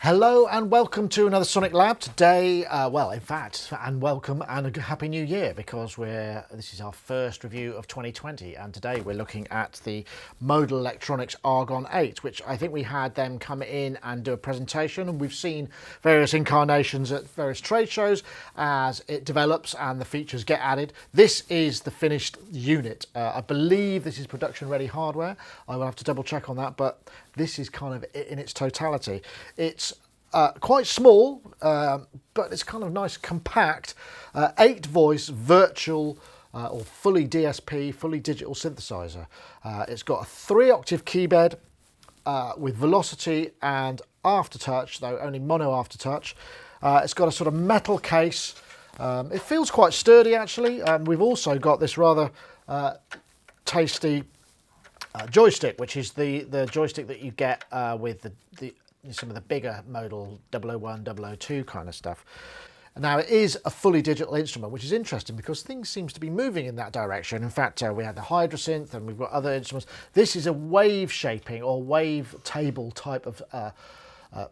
Hello and welcome to another SonicLAB. Today, welcome and a happy new year, because this is our first review of 2020, and today we're looking at the Modal Electronics Argon 8, which I think we had them come in and do a presentation, and we've seen various incarnations at various trade shows as it develops and the features get added. This is the finished unit. I believe this is production ready hardware. I will have to double check on that, but this is kind of it in its totality. It's quite small, but it's kind of nice, compact, 8-voice virtual or fully DSP, fully digital synthesizer. It's got a 3-octave key bed with velocity and aftertouch, though only mono aftertouch. It's got a sort of metal case. It feels quite sturdy, actually. We've also got this rather tasty joystick, which is the joystick that you get with some of the bigger Modal 001, 002 kind of stuff. Now, it is a fully digital instrument, which is interesting because things seem to be moving in that direction. In fact, we had the Hydrasynth and we've got other instruments. This is a wave shaping or wave table type of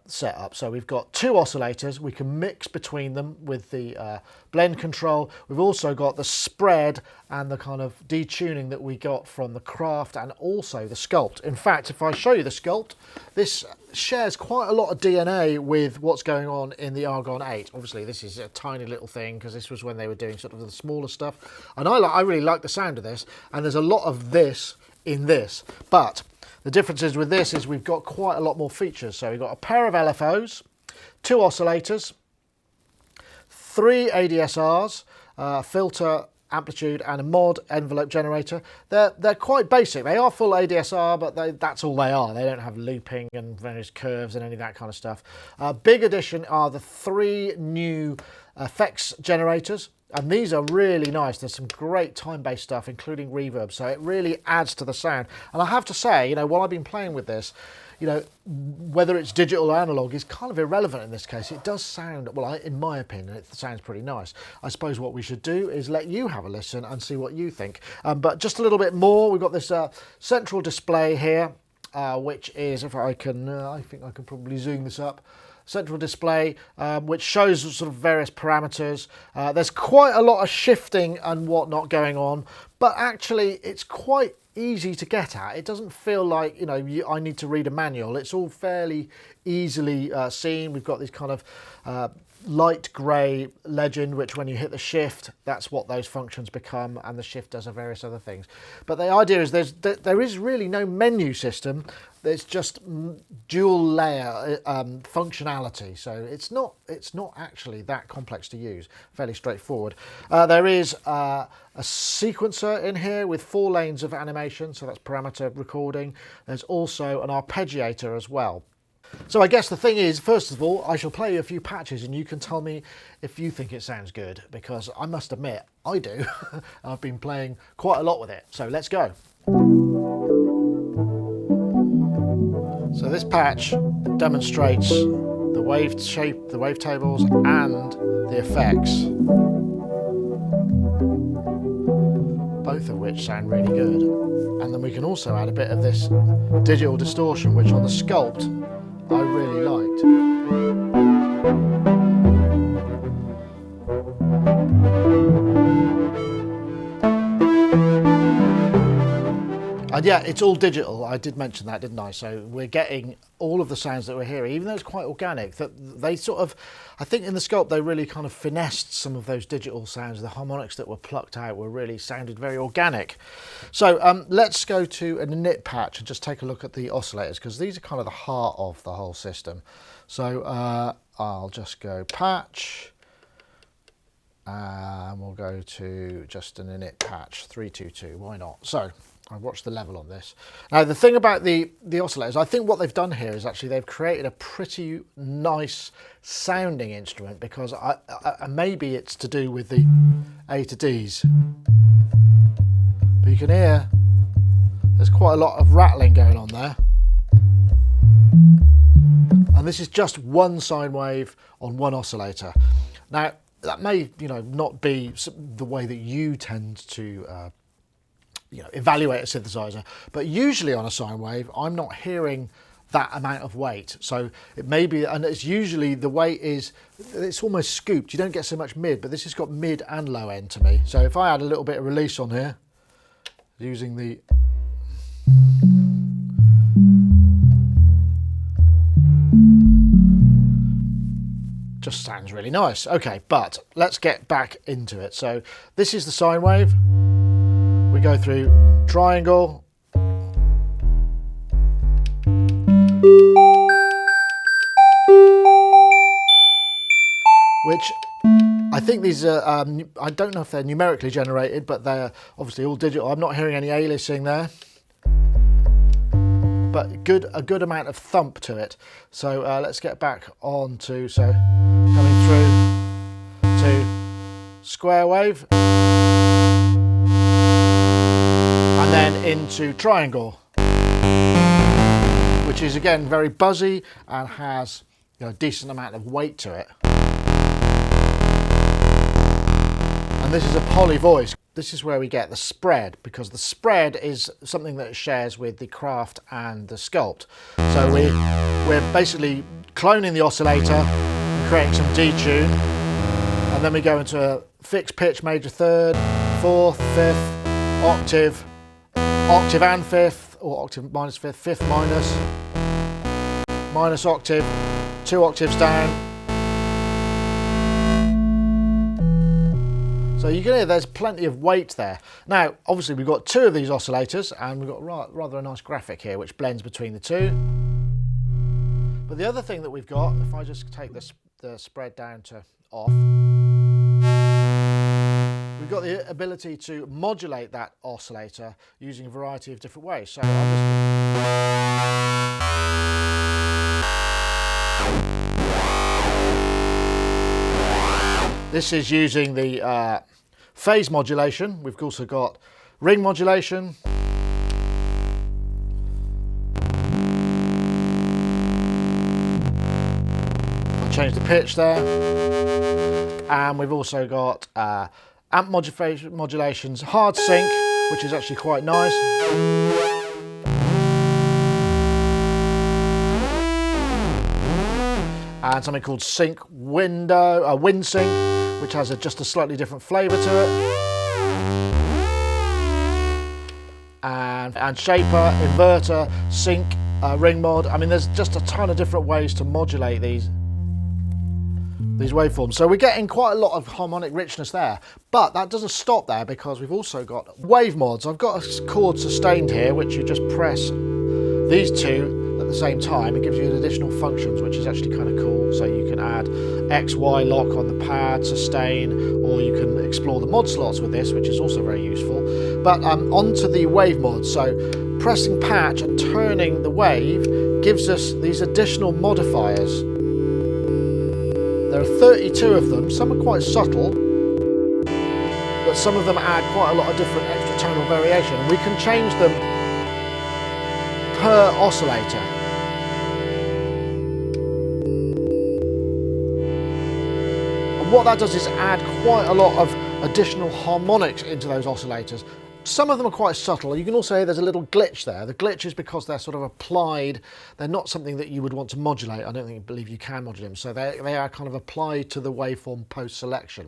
setup. So we've got 2 oscillators. We can mix between them with the blend control. We've also got the spread and the kind of detuning that we got from the Craft and also the SKULPT. In fact, if I show you the SKULPT, this shares quite a lot of DNA with what's going on in the Argon 8. Obviously, this is a tiny little thing because this was when they were doing sort of the smaller stuff. And I really like the sound of this, and there's a lot of this in this. But the difference is with this is we've got quite a lot more features. So we've got a pair of LFOs, 2 oscillators, 3 ADSRs, filter, amplitude, and a mod envelope generator. They're quite basic. They are full ADSR, but that's all they are. They don't have looping and various curves and any of that kind of stuff. Big addition are the 3 new effects generators. And these are really nice. There's some great time-based stuff, including reverb, so it really adds to the sound. And I have to say, while I've been playing with this, whether it's digital or analog is kind of irrelevant in this case. It does sound, well, in my opinion, it sounds pretty nice. I suppose what we should do is let you have a listen and see what you think. But just a little bit more, we've got this central display here, which is, if I can, I think I can probably zoom this up. Central display, which shows sort of various parameters. There's quite a lot of shifting and whatnot going on, but actually it's quite easy to get at. It doesn't feel like, I need to read a manual. It's all fairly easily seen. We've got these kind of light grey legend, which when you hit the shift, that's what those functions become, and the shift does various other things. But the idea is there is really no menu system. There's just dual layer functionality, so it's not actually that complex to use. Fairly straightforward. There is a sequencer in here with 4 lanes of animation, so that's parameter recording. There's also an arpeggiator as well. So I guess the thing is, first of all, I shall play you a few patches and you can tell me if you think it sounds good, because I must admit, I do. I've been playing quite a lot with it. So let's go. So this patch demonstrates the wave shape, the wavetables and the effects, both of which sound really good. And then we can also add a bit of this digital distortion, which on the SKULPT I really liked. And yeah, it's all digital. I did mention that, didn't I? So we're getting all of the sounds that we're hearing, even though it's quite organic. That they sort of, I think in the SKULPT they really kind of finessed some of those digital sounds. The harmonics that were plucked out sounded very organic. So let's go to an init patch and just take a look at the oscillators, because these are kind of the heart of the whole system. So I'll just go patch, and we'll go to just an init patch 322. Why not? So I watched the level on this. Now, the thing about the oscillators, I think what they've done here is actually they've created a pretty nice sounding instrument, because maybe it's to do with the A to Ds. But you can hear there's quite a lot of rattling going on there. And this is just one sine wave on one oscillator. Now, that may, not be the way that you tend to evaluate a synthesizer, but usually on a sine wave I'm not hearing that amount of weight. So it may be, and it's usually the weight is, it's almost scooped. You don't get so much mid, but this has got mid and low end to me. So if I add a little bit of release on here, using the just sounds really nice. Okay, but let's get back into it. So this is the sine wave. We go through triangle, which I think these are, I don't know if they're numerically generated, but they're obviously all digital. I'm not hearing any aliasing there, but a good amount of thump to it. So let's get back on to, so coming through to square wave, and then into triangle, which is again very buzzy and has, you know, a decent amount of weight to it. And this is a poly voice. This is where we get the spread, because the spread is something that it shares with the Craft and the SKULPT. So we're basically cloning the oscillator and creating some detune, and then we go into a fixed pitch major third, fourth, fifth, octave and fifth, or octave minus fifth, fifth minus octave, 2 octaves down. So you can hear there's plenty of weight there. Now, obviously we've got 2 of these oscillators, and we've got rather a nice graphic here which blends between the 2. But the other thing that we've got, if I just take the spread down to off, we've got the ability to modulate that oscillator using a variety of different ways. So this is using the phase modulation. We've also got ring modulation. I'll change the pitch there. And we've also got amp modulations, hard sync, which is actually quite nice. And something called sync window, wind sync, which has just a slightly different flavour to it. And shaper, inverter, sync, ring mod. I mean, there's just a ton of different ways to modulate these waveforms. So we're getting quite a lot of harmonic richness there, but that doesn't stop there, because we've also got wave mods. I've got a chord sustained here, which you just press these 2 at the same time. It gives you additional functions, which is actually kind of cool. So you can add X, Y lock on the pad, sustain, or you can explore the mod slots with this, which is also very useful. But onto the wave mods. So pressing patch and turning the wave gives us these additional modifiers. There are 32 of them. Some are quite subtle, but some of them add quite a lot of different extra tonal variation. We can change them per oscillator. And what that does is add quite a lot of additional harmonics into those oscillators. Some of them are quite subtle. You can also hear there's a little glitch there. The glitch is because they're sort of applied. They're not something that you would want to modulate. I don't believe you can modulate them. So they are kind of applied to the waveform post-selection.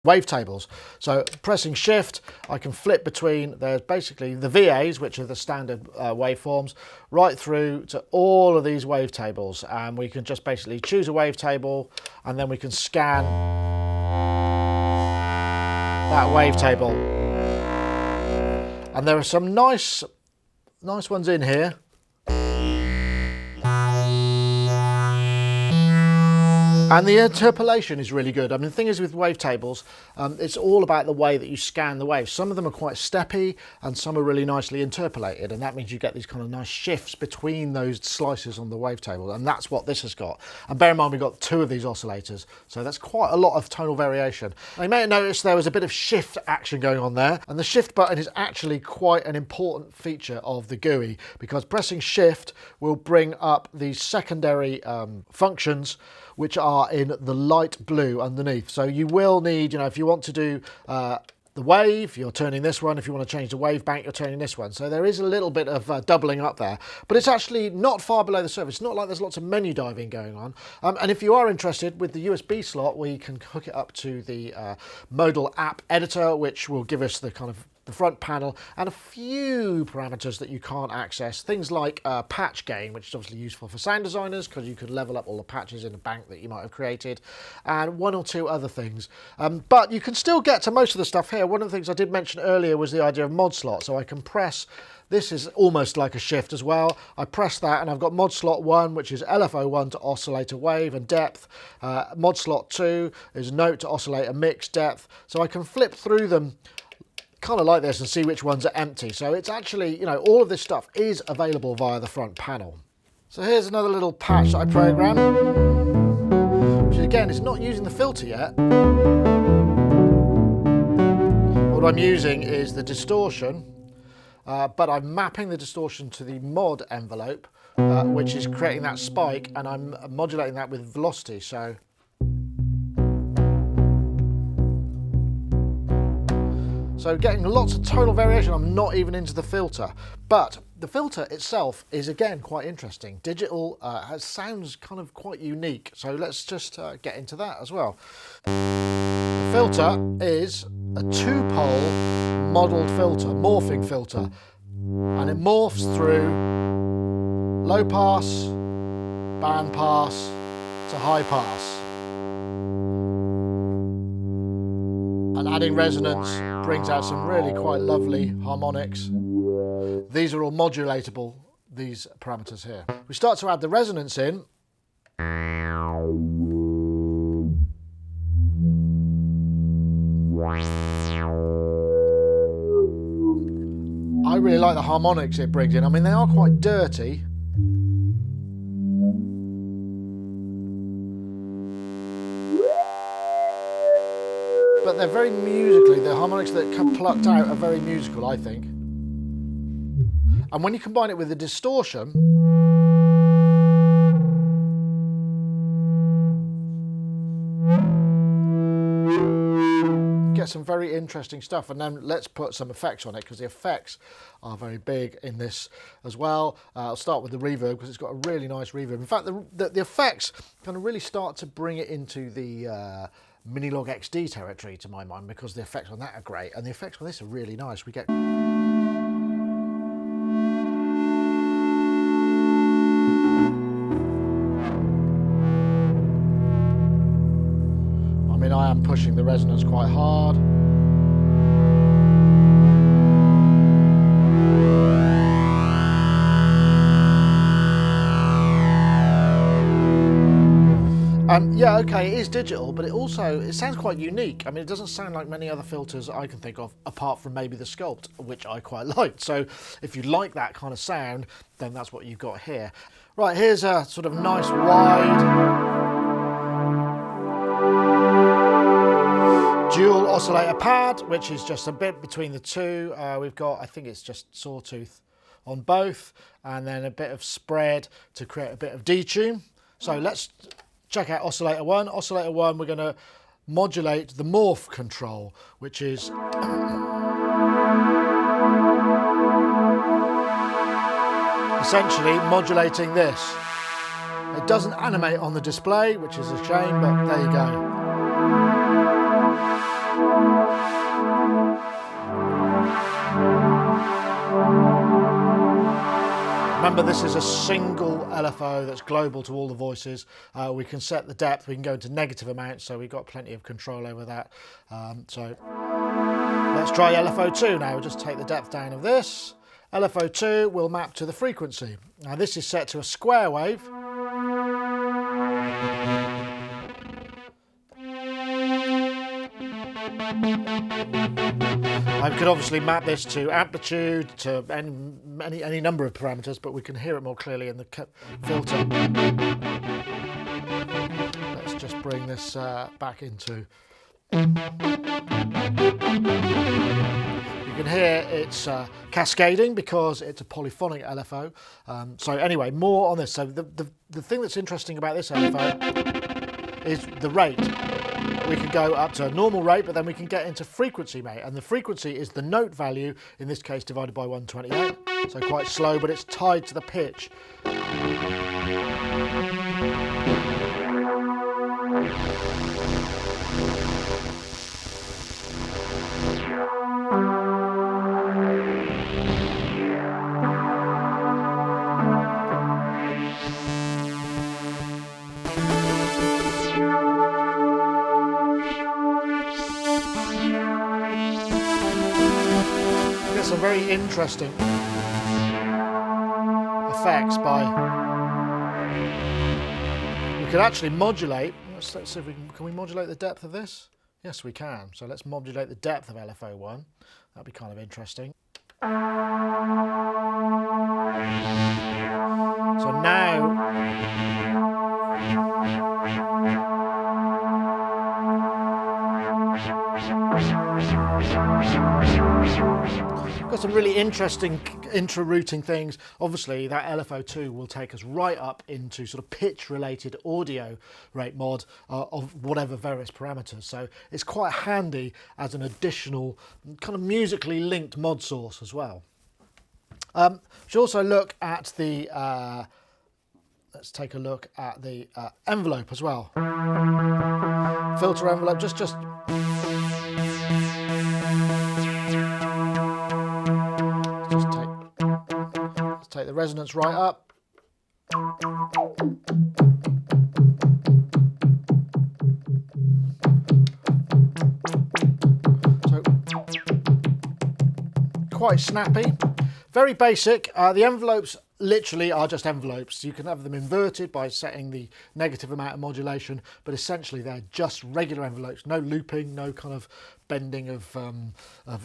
Wavetables. So pressing shift, I can flip between, there's basically the VAs, which are the standard waveforms, right through to all of these wavetables. And we can just basically choose a wavetable, and then we can scan that wavetable. And there are some nice ones in here. And the interpolation is really good. I mean, the thing is with wavetables, it's all about the way that you scan the waves. Some of them are quite steppy, and some are really nicely interpolated, and that means you get these kind of nice shifts between those slices on the wavetable, and that's what this has got. And bear in mind, we've got 2 of these oscillators, so that's quite a lot of tonal variation. Now, you may have noticed there was a bit of shift action going on there, and the shift button is actually quite an important feature of the GUI, because pressing shift will bring up these secondary functions, which are in the light blue underneath. So you will need, you know, if you want to do the wave, you're turning this one. If you want to change the wave bank, you're turning this one. So there is a little bit of doubling up there, but it's actually not far below the surface. It's not like there's lots of menu diving going on. And if you are interested, with the USB slot, we can hook it up to the Modal app editor, which will give us the kind of the front panel and a few parameters that you can't access. Things like patch gain, which is obviously useful for sound designers because you could level up all the patches in a bank that you might have created, and one or two other things. But you can still get to most of the stuff here. One of the things I did mention earlier was the idea of mod slot. So I can press, this is almost like a shift as well. I press that and I've got mod slot 1, which is LFO1 to oscillator wave and depth. Mod slot 2 is note to oscillator mix depth. So I can flip through them kind of like this and see which ones are empty. So it's actually, you know, all of this stuff is available via the front panel. So here's another little patch that I programmed, which again is not using the filter yet. What I'm using is the distortion, but I'm mapping the distortion to the mod envelope, which is creating that spike, and I'm modulating that with velocity. So getting lots of tonal variation. I'm not even into the filter, but the filter itself is again quite interesting. Digital sounds kind of quite unique. So let's just get into that as well. The filter is a 2-pole modelled filter, morphing filter, and it morphs through low pass, band pass to high pass. And adding resonance brings out some really quite lovely harmonics. These are all modulatable, these parameters here. We start to add the resonance in. I really like the harmonics it brings in. I mean, they are quite dirty. But they're very musically, the harmonics that come plucked out are very musical, I think. And when you combine it with the distortion, you get some very interesting stuff. And then let's put some effects on it, because the effects are very big in this as well. I'll start with the reverb, because it's got a really nice reverb. In fact, the effects kind of really start to bring it into the Minilog XD territory, to my mind, because the effects on that are great, and the effects on this are really nice. We get, I mean, I am pushing the resonance quite hard. Yeah, okay, it is digital, but it sounds quite unique. I mean, it doesn't sound like many other filters I can think of, apart from maybe the SKULPT, which I quite like. So if you like that kind of sound, then that's what you've got here. Right, here's a sort of nice wide dual oscillator pad, which is just a bit between the two. We've got, I think it's just sawtooth on both, and then a bit of spread to create a bit of detune. So let's check out oscillator 1. Oscillator 1, we're going to modulate the morph control, which is essentially modulating this. It doesn't animate on the display, which is a shame, but there you go. Remember, this is a single LFO that's global to all the voices. We can set the depth, we can go into negative amounts, so we've got plenty of control over that. So let's try LFO2 now. We'll just take the depth down of this. LFO2 will map to the frequency. Now this is set to a square wave. I could obviously map this to amplitude, to any number of parameters, but we can hear it more clearly in the filter. Let's just bring this back into. You can hear it's cascading because it's a polyphonic LFO. So anyway, more on this. So the thing that's interesting about this LFO is the rate. We can go up to a normal rate, but then we can get into frequency rate, and the frequency is the note value, in this case divided by 128, so quite slow, but it's tied to the pitch. Some very interesting effects by, we can actually modulate. Let's see if we can we modulate the depth of this? Yes, we can. So let's modulate the depth of LFO1. That'd be kind of interesting. So now got some really interesting intra-routing things. Obviously that LFO2 will take us right up into sort of pitch related audio rate mod of whatever various parameters, so it's quite handy as an additional kind of musically linked mod source as well. We should also look at the let's take a look at the envelope as well. Filter envelope, just take the resonance right up. So quite snappy, very basic. The envelopes literally are just envelopes. You can have them inverted by setting the negative amount of modulation, but essentially they're just regular envelopes. No looping, no kind of bending of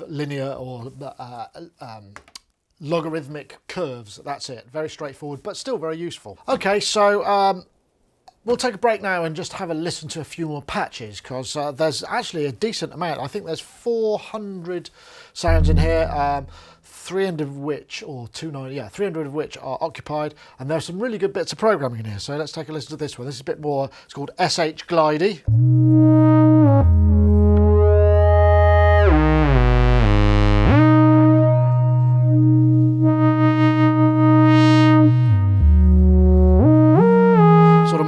linear or logarithmic curves. That's it. Very straightforward, but still very useful. Okay, so we'll take a break now and just have a listen to a few more patches, because there's actually a decent amount. I think there's 400 sounds in here, 300 of which, or 290, yeah, 300 of which are occupied, and there's some really good bits of programming in here. So let's take a listen to this one. This is a bit more, it's called SH Glidey.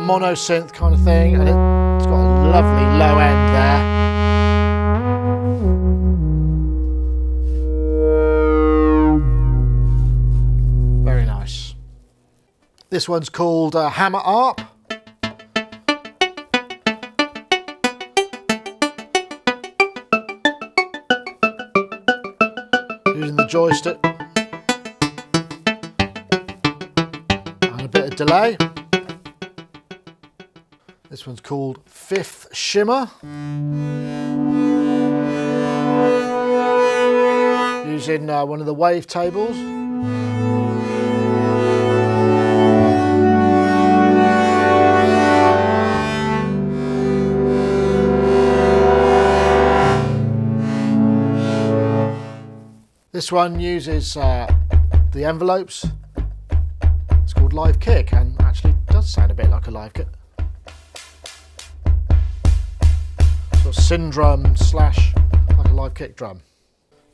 Mono synth kind of thing, and it's got a lovely low end there. Very nice. This one's called Hammer Arp. Using the joystick and a bit of delay. This one's called Fifth Shimmer. Using one of the wavetables. This one uses the envelopes. It's called Live Kick, and actually does sound a bit like a live kick. Syndrome slash like a live kick drum.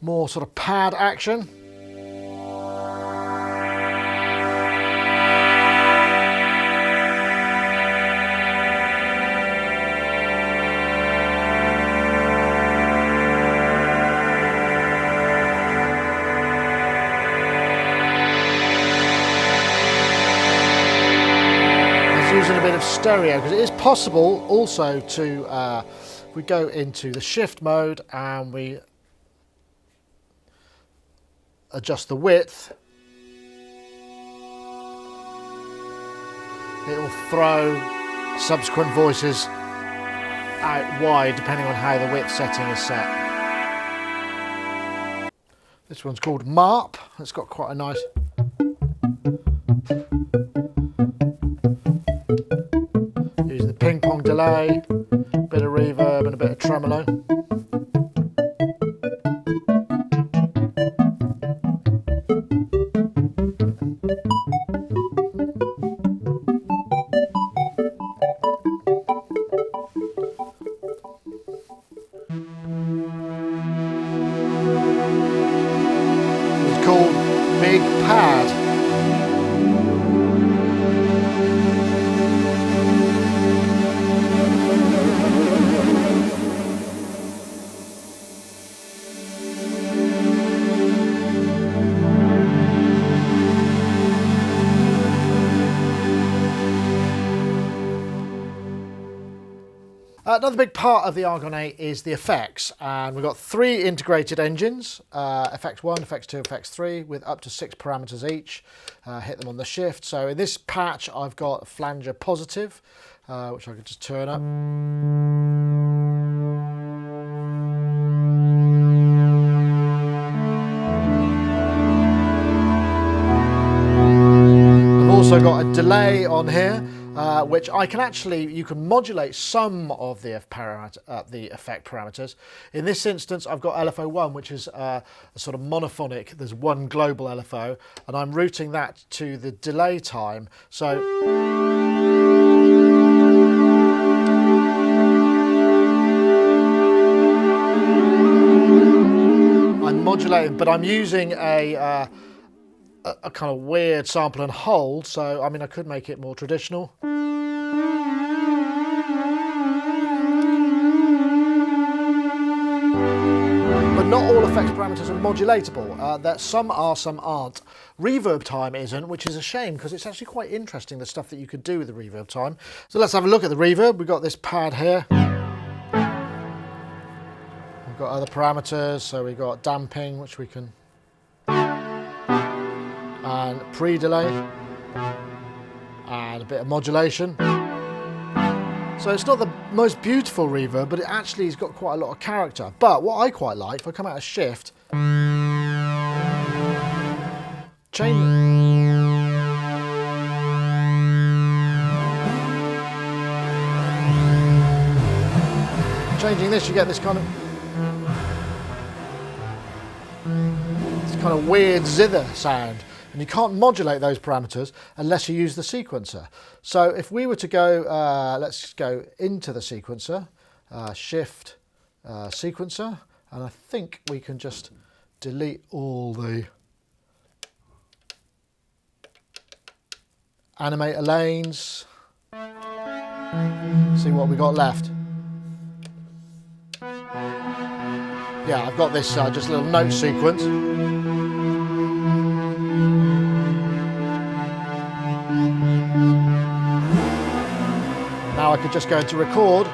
More sort of pad action. I was using a bit of stereo because it is possible also to we go into the shift mode and we adjust the width, it will throw subsequent voices out wide depending on how the width setting is set. This one's called MARP. It's got quite a nice using the ping pong delay, bit of reverb and a bit of tremolo. big pad. Another big part of the Argon 8 is the effects, and we've got 3 integrated engines, effects 1, effects 2, effects 3, with up to 6 parameters each. Hit them on the shift. So in this patch I've got a flanger positive, which I could just turn up. I've also got a delay on here, which I can actually, you can modulate some of the effect parameters. In this instance, I've got LFO1, which is a sort of monophonic. There's one global LFO, and I'm routing that to the delay time. So I'm modulating, but I'm using a kind of weird sample and hold. So, I mean, I could make it more traditional. But not all effects parameters are modulatable. That some are, some aren't. Reverb time isn't, which is a shame because it's actually quite interesting, the stuff that you could do with the reverb time. So let's have a look at the reverb. We've got this pad here. We've got other parameters, so we've got damping, which we can, and pre-delay, and a bit of modulation. So it's not the most beautiful reverb, but it actually has got quite a lot of character. But what I quite like, if I come out of shift, changing this, you get this kind of weird zither sound. And you can't modulate those parameters unless you use the sequencer. So if we were to go, let's go into the sequencer, shift sequencer, and I think we can just delete all the animator lanes. See what we got left. Yeah, I've got this just a little note sequence. Now I could just go into record.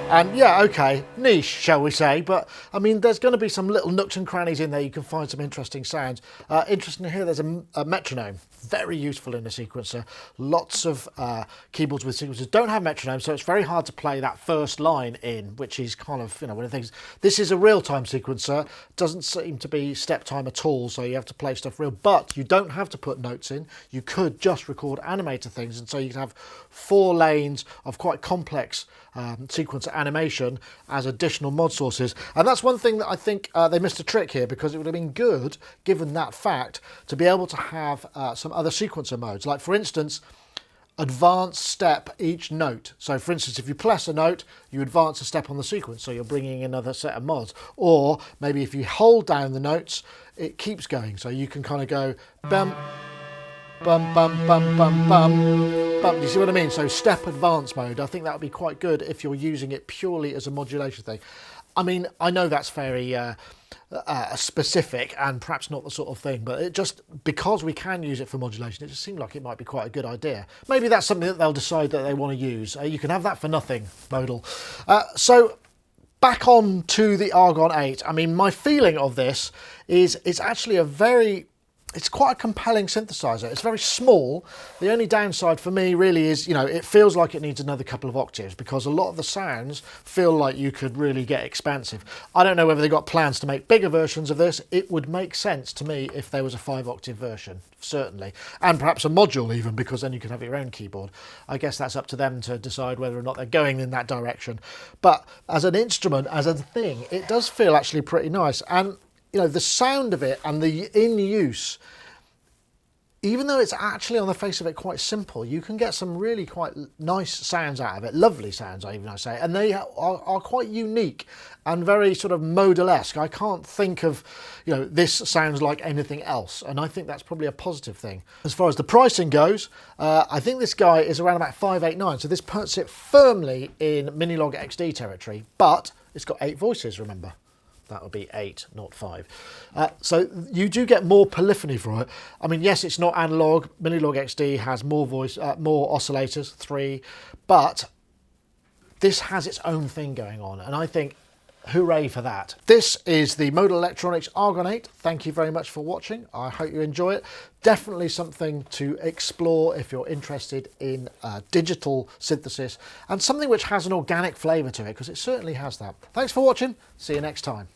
And yeah, okay, niche, shall we say, but I mean, there's going to be some little nooks and crannies in there. You can find some interesting sounds. Interesting to hear there's a metronome, very useful in a sequencer. Lots of keyboards with sequencers don't have metronome, so it's very hard to play that first line in, which is kind of, you know, one of the things. This is a real-time sequencer, doesn't seem to be step time at all, so you have to play stuff real, but you don't have to put notes in. You could just record animator things, and so you can have 4 lanes of quite complex sequencer animation as additional mod sources. And that's one thing that I think they missed a trick here, because it would have been good, given that fact, to be able to have some other sequencer modes. Like, for instance, advance step each note. So for instance, if you press a note, you advance a step on the sequence, so you're bringing in another set of mods. Or maybe if you hold down the notes, it keeps going, so you can kind of go bum bum bum bum bum bum bum. You see what I mean? So step advance mode, I think that would be quite good if you're using it purely as a modulation thing. I mean, I know that's very specific and perhaps not the sort of thing, but it just, because we can use it for modulation, it just seemed like it might be quite a good idea. Maybe that's something that they'll decide that they want to use. You can have that for nothing, Modal. So back on to the Argon 8. I mean, my feeling of this is it's actually it's quite a compelling synthesizer. It's very small. The only downside for me really is, you know, it feels like it needs another couple of octaves, because a lot of the sounds feel like you could really get expansive. I don't know whether they've got plans to make bigger versions of this. It would make sense to me if there was a 5-octave version, certainly. And perhaps a module even, because then you could have your own keyboard. I guess that's up to them to decide whether or not they're going in that direction. But as an instrument, as a thing, it does feel actually pretty nice. And you know, the sound of it and the in use, even though it's actually on the face of it quite simple, you can get some really quite nice sounds out of it, lovely sounds I say, and they are quite unique and very sort of modal-esque. I can't think of, you know, this sounds like anything else, and I think that's probably a positive thing. As far as the pricing goes, I think this guy is around about $589, so this puts it firmly in Minilog XD territory, but it's got 8 voices, remember. That would be 8, not 5. So you do get more polyphony for it. I mean, yes, it's not analog. Minilog XD has more more oscillators, 3, but this has its own thing going on, and I think hooray for that. This is the Modal Electronics Argon 8. Thank you very much for watching. I hope you enjoy it. Definitely something to explore if you're interested in digital synthesis and something which has an organic flavour to it, because it certainly has that. Thanks for watching. See you next time.